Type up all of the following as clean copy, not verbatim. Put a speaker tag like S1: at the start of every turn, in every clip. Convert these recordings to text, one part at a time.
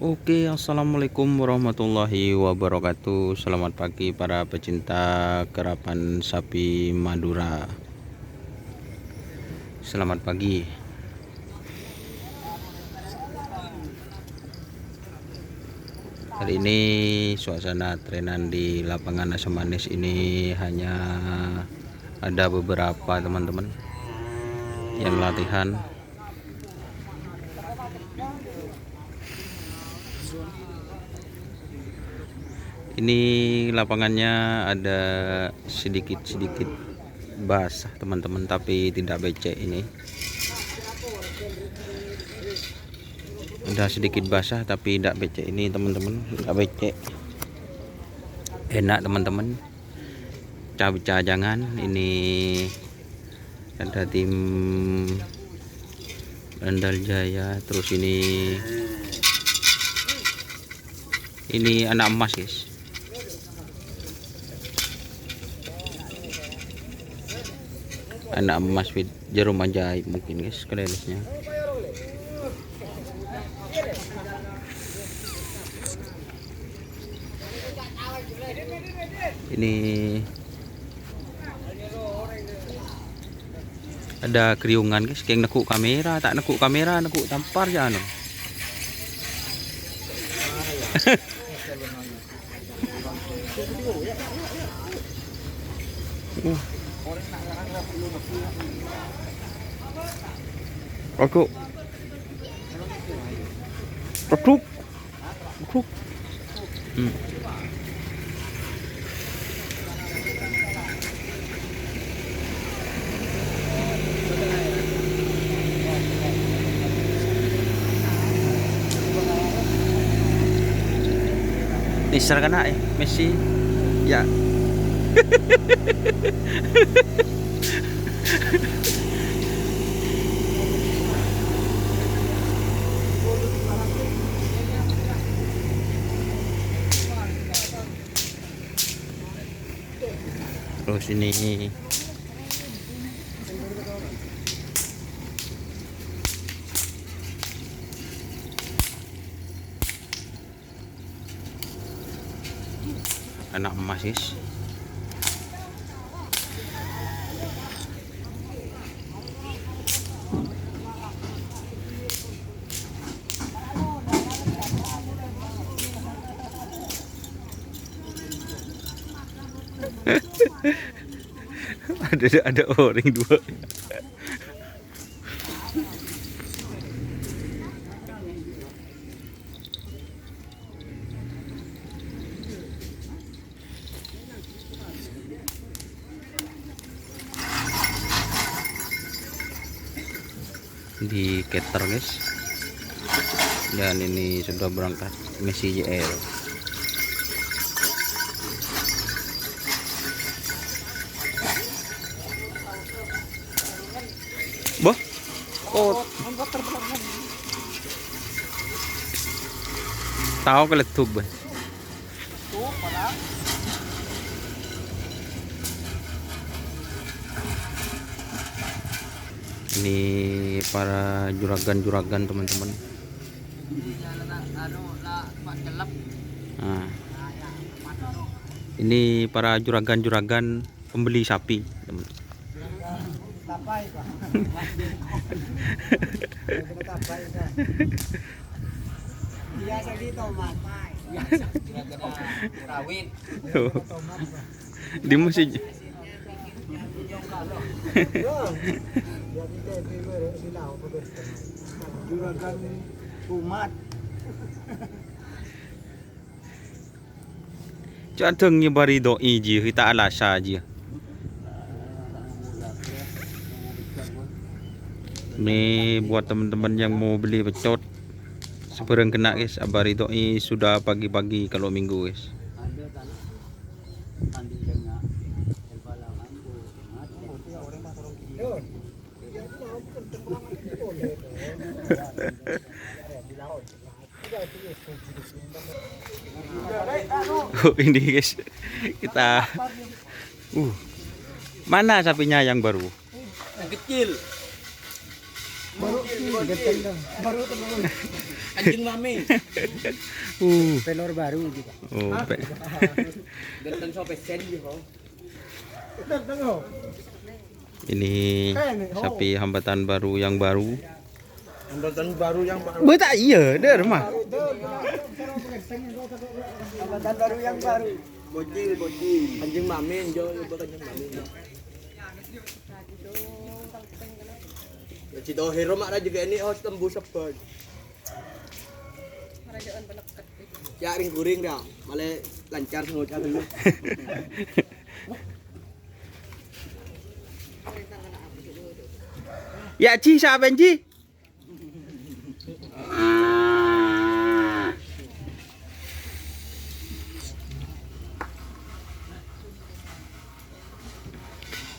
S1: Oke, assalamualaikum warahmatullahi wabarakatuh. Selamat pagi para pecinta kerapan sapi Madura. Selamat pagi. Hari ini suasana trenan di lapangan Asam Manis ini hanya ada beberapa teman-teman yang latihan. Ini lapangannya ada sedikit basah teman-teman, tapi tidak becek. Ini udah sedikit basah tapi tidak becek ini teman-teman, tidak becek, enak teman-teman. Caca jangan ini ada tim Andal Jaya, terus ini anak emas guys. Anak emas with jarum ajaib mungkin guys kelelisnya. Ini ada kriungan guys, kayak nekuk kamera, tak nekuk kamera, nekuk tampar ya anu. Aku Rokuk. Nisar kena Messi ya. Terus ini anak emas guys. ada orang dua. Di cater guys, dan ini sudah berangkat Messi JL. Boh, tahu keletuk bah. Ini para juragan teman-teman. Nah, ini para juragan pembeli sapi teman. Di musim
S2: juragan umat.
S1: Cadang nyebari doi ji kita alasa ji. Ini buat teman-teman yang mau beli pecot seberang kena guys, abari doi sudah pagi-pagi kalau minggu guys. Oh, ini guys kita mana sapinya yang baru?
S2: Yang kecil. Baru
S3: Anjing mami.
S2: Pelor baru juga.
S1: Oh,
S3: Ganteng sampai sen gitu.
S1: ini sapi hambatan baru yang baru.
S3: Hambatan baru yang baru.
S1: Betul iya, der mah.
S2: Hambatan baru yang baru.
S3: Bocil. Anjing mami, jo anjing mami. Ya Cito Hero mak juga ini host tembus sebut. Ya ring kuring dah, malah lancar ngocak dulu.
S1: Ya Ci, siapa Ci?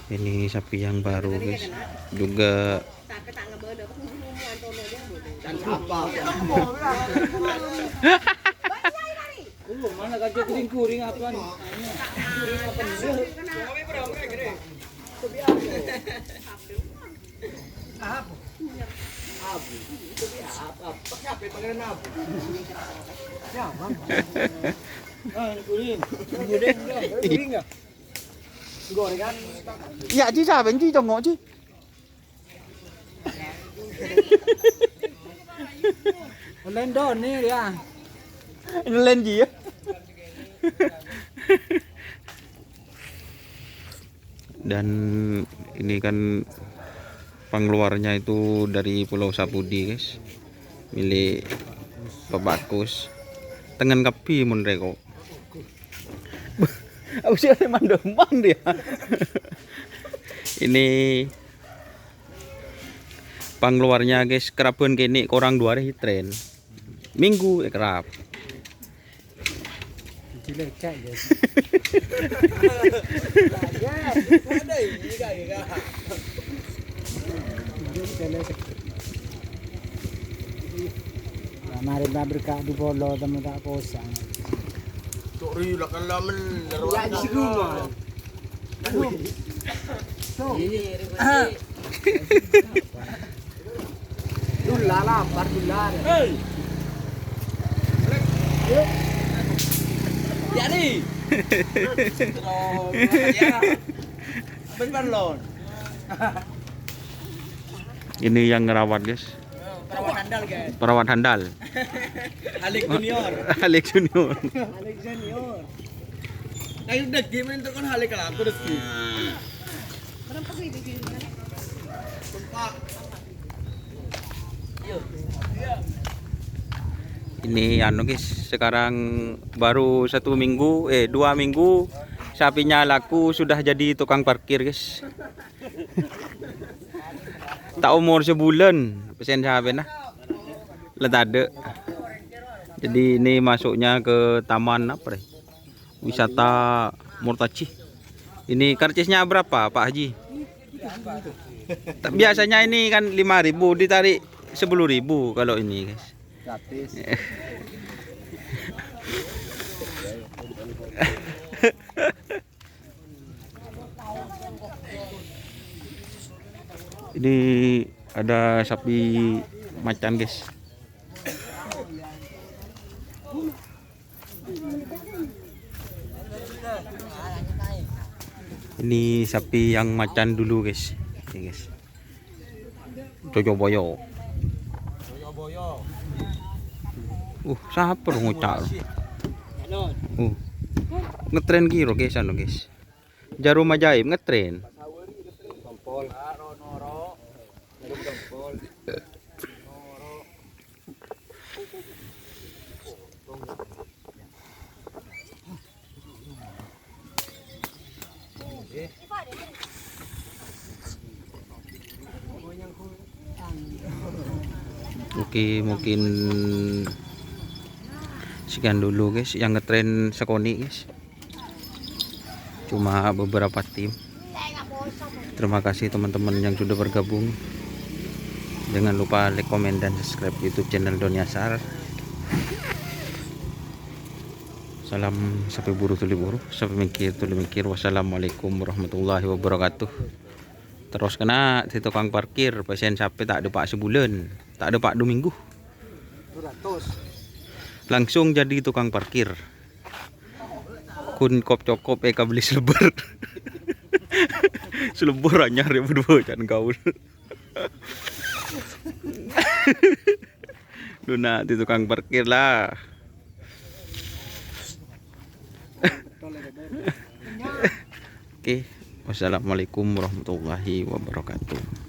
S1: Ini sapi yang baru guys, juga
S3: Dan apa? Mana kerja kuring apa nih?
S1: Ya Ci, siapa Ci congok Ci?
S2: Lên đồn đi dia.
S1: Lên gì á? Dan ini kan pengeluarnya itu dari Pulau Sapudi guys, milik Pak Bakus. Tengen kapi mun reko. Aku sih mandeman dia. Ini pengeluarnya guys, kerapun kini korang 2 hari tren. Minggu kerap.
S2: Cilecek guys.
S3: Ada ini kayak.
S2: Mari berkah di bolo temu tak kosong.
S3: Sorry lah kalau men ya di rumah. Dula lapar dula. Hei. Ya nih. Oh, ya. Ben balon.
S1: Ini yang ngerawat guys.
S3: Perawat handal guys.
S1: Perawat handal.
S3: Alex Junior.
S1: Alex Junior.
S3: Alex Junior. Nah udah game itu kan Alex lah aku udah skip. Sumpah.
S1: Ini anu guys, sekarang baru 1 minggu, 2 minggu sapinya laku sudah jadi tukang parkir guys. Tak umur sebulan pesen sapi nah. Letade. Jadi ini masuknya ke taman apa deh? Wisata Murtaci. Ini karcisnya berapa Pak Haji? Biasanya ini kan 5.000 ditarik 10.000 kalau ini guys.
S3: Gratis.
S1: Ini ada sapi macan guys. Ini sapi yang macan dulu guys. Ini guys. Jojoboyo. Siapa ngucap? Ngetren giro guys anu guys. Jarum ajaib ngetren.
S3: Tompol. Noro. Jarum tompol.
S1: Oke, mungkin sekian dulu guys yang ngetren Sekoni guys. Cuma beberapa tim. Terima kasih teman-teman yang sudah bergabung. Jangan lupa like, komen, dan subscribe YouTube channel Doni Asar. Salam sapi buru tuli buru, sapi mikir tuli mikir. Wassalamualaikum warahmatullahi wabarakatuh. Terus kena si tukang parkir, pasien sapi tak ada pak sebulan, tak ada pak 2 minggu.
S2: 200.
S1: Langsung jadi tukang parkir. Kun kop cokop eka beli selebar. Selebar anyar ya berdua jangan gaul. Luna di tukang parkir lah. Oke, wassalamualaikum warahmatullahi wabarakatuh.